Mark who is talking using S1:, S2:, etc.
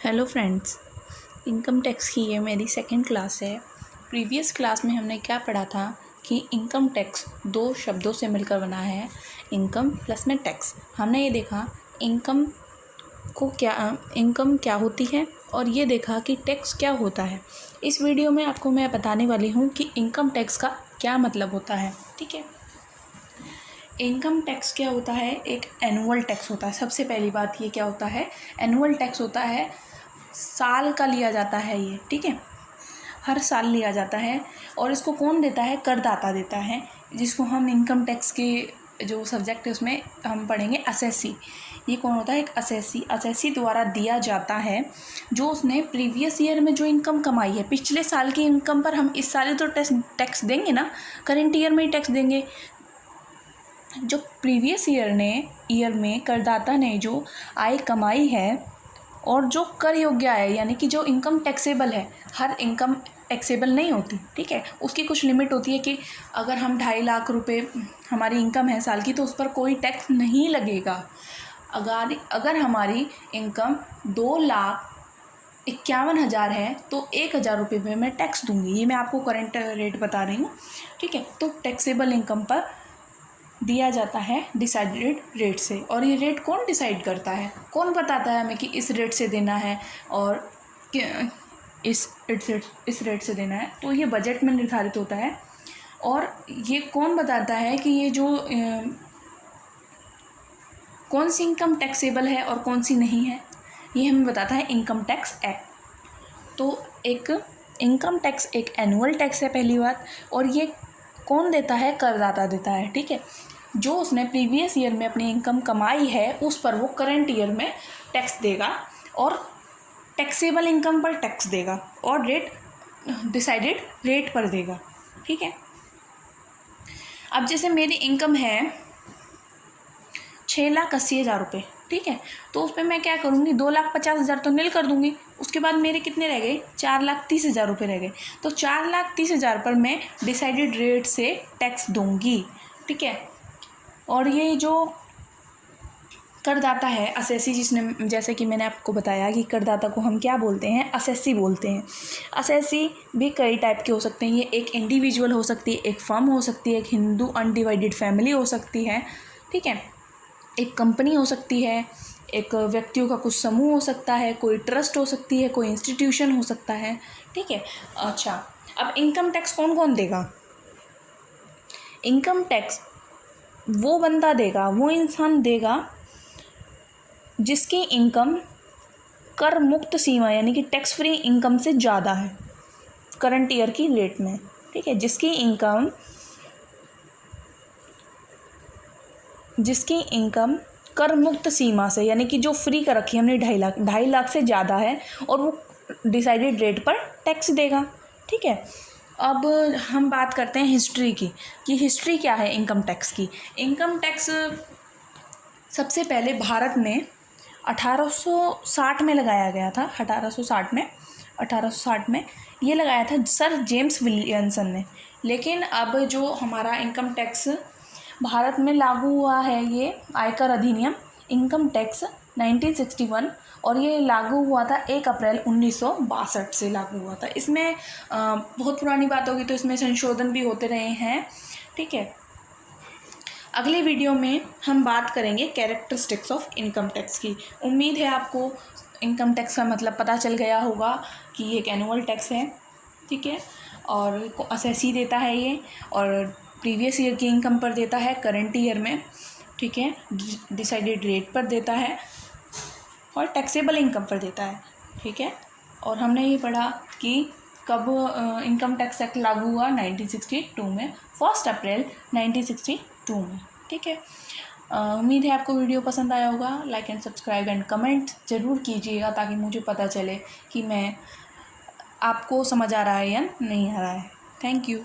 S1: Hello friends, income tax की ये मेरी सेकंड क्लास है। प्रीवियस क्लास में हमने क्या पढ़ा था कि इनकम टैक्स दो शब्दों से मिलकर बना है, इनकम प्लस में टैक्स। हमने ये देखा इनकम क्या होती है और ये देखा कि टैक्स क्या होता है। इस वीडियो में आपको मैं बताने वाली हूँ कि इनकम टैक्स का क्या मतलब होता है। ठीक है, इनकम टैक्स क्या होता है? एक एनुअल टैक्स होता है। सबसे पहली बात ये क्या होता है, एनुअल टैक्स होता है, साल का लिया जाता है ये। ठीक है, हर साल लिया जाता है और इसको कौन देता है? करदाता देता है, जिसको हम इनकम टैक्स के जो सब्जेक्ट है उसमें हम पढ़ेंगे असेसी। ये कौन होता है? एक असेसी। असेसी द्वारा दिया जाता है जो उसने प्रीवियस ईयर में जो इनकम कमाई है, पिछले साल की इनकम पर हम इस साल तो टैक्स देंगे ना, करेंट ईयर में ही टैक्स देंगे। जो प्रीवियस ईयर में करदाता ने जो आय कमाई है और जो कर योग्य है, यानी कि जो इनकम टैक्सेबल है, हर इनकम टैक्सेबल नहीं होती। ठीक है, उसकी कुछ लिमिट होती है कि अगर हम 2.5 लाख रुपए हमारी इनकम है साल की तो उस पर कोई टैक्स नहीं लगेगा। अगर हमारी इनकम 2,51,000 है तो 1,000 रुपये में मैं टैक्स दूंगी। ये मैं आपको करंट रेट बता रही हूँ। ठीक है, तो टैक्सेबल इनकम पर दिया जाता है डिसाइडेड रेट से। और ये रेट कौन डिसाइड करता है? कौन बताता है हमें कि इस रेट से देना है और इस रेट से देना है? तो ये बजट में निर्धारित होता है। और ये कौन बताता है कि ये जो कौन सी इनकम टैक्सेबल है और कौन सी नहीं है? ये हमें बताता है इनकम टैक्स एक्ट। तो एक इनकम टैक्स एक एनुअल टैक्स है, पहली बात। और ये कौन देता है? करदाता देता है। ठीक है, जो उसने प्रीवियस ईयर में अपनी इनकम कमाई है उस पर वो करंट ईयर में टैक्स देगा और टैक्सेबल इनकम पर टैक्स देगा और रेट डिसाइडेड रेट पर देगा। ठीक है, अब जैसे मेरी इनकम है 6,80,000 रुपये। ठीक है, तो उस पर मैं क्या करूँगी? 2,50,000 तो नील कर दूँगी। उसके बाद मेरे कितने रह गए? 4,30,000 रुपये रह गए। तो 4,30,000 पर मैं डिसाइडेड रेट से टैक्स दूँगी। ठीक है, और ये जो करदाता है असेसी, जिसने जैसे कि मैंने आपको बताया कि करदाता को हम क्या बोलते हैं? असेसी बोलते हैं। असेसी भी कई टाइप के हो सकते हैं। ये एक इंडिविजुअल हो सकती है, एक फर्म हो सकती है, एक हिंदू अनडिवाइडेड फैमिली हो सकती है। ठीक है, एक कंपनी हो सकती है, एक व्यक्तियों का कुछ समूह हो सकता है, कोई ट्रस्ट हो सकती है, कोई इंस्टीट्यूशन हो सकता है। ठीक है, अच्छा, अब इनकम टैक्स कौन कौन देगा? इनकम टैक्स वो बंदा देगा, वो इंसान देगा जिसकी इनकम कर मुक्त सीमा यानी कि टैक्स फ्री इनकम से ज़्यादा है करंट ईयर की रेट में। ठीक है, जिसकी इनकम कर मुक्त सीमा से, यानी कि जो फ्री कर रखी है हमने 2.5 लाख से ज़्यादा है, और वो डिसाइडेड रेट पर टैक्स देगा। ठीक है, अब हम बात करते हैं हिस्ट्री की कि हिस्ट्री क्या है इनकम टैक्स की। इनकम टैक्स सबसे पहले भारत में 1860 में लगाया गया था। 1860 में ये लगाया था सर जेम्स विलियमसन ने। लेकिन अब जो हमारा इनकम टैक्स भारत में लागू हुआ है, ये आयकर अधिनियम इनकम टैक्स 1961, और ये लागू हुआ था 1 अप्रैल 1962 से लागू हुआ था। इसमें बहुत पुरानी बात होगी तो इसमें संशोधन भी होते रहे हैं। ठीक है, अगले वीडियो में हम बात करेंगे कैरेक्टरिस्टिक्स ऑफ इनकम टैक्स की। उम्मीद है आपको इनकम टैक्स का मतलब पता चल गया होगा कि ये एक एनुअल टैक्स है। ठीक है, और असेसी देता है ये, और प्रीवियस ईयर की इनकम पर देता है, करंट ईयर में। ठीक है, डिसाइडेड रेट पर देता है और टैक्सेबल इनकम पर देता है। ठीक है, और हमने ये पढ़ा कि कब इनकम टैक्स एक्ट लागू हुआ? 1962 में, 1 अप्रैल 1962 में। ठीक है, उम्मीद है आपको वीडियो पसंद आया होगा। Like and subscribe and comment ज़रूर कीजिएगा ताकि मुझे पता चले कि मैं आपको समझ आ रहा है या नहीं आ रहा है। Thank you.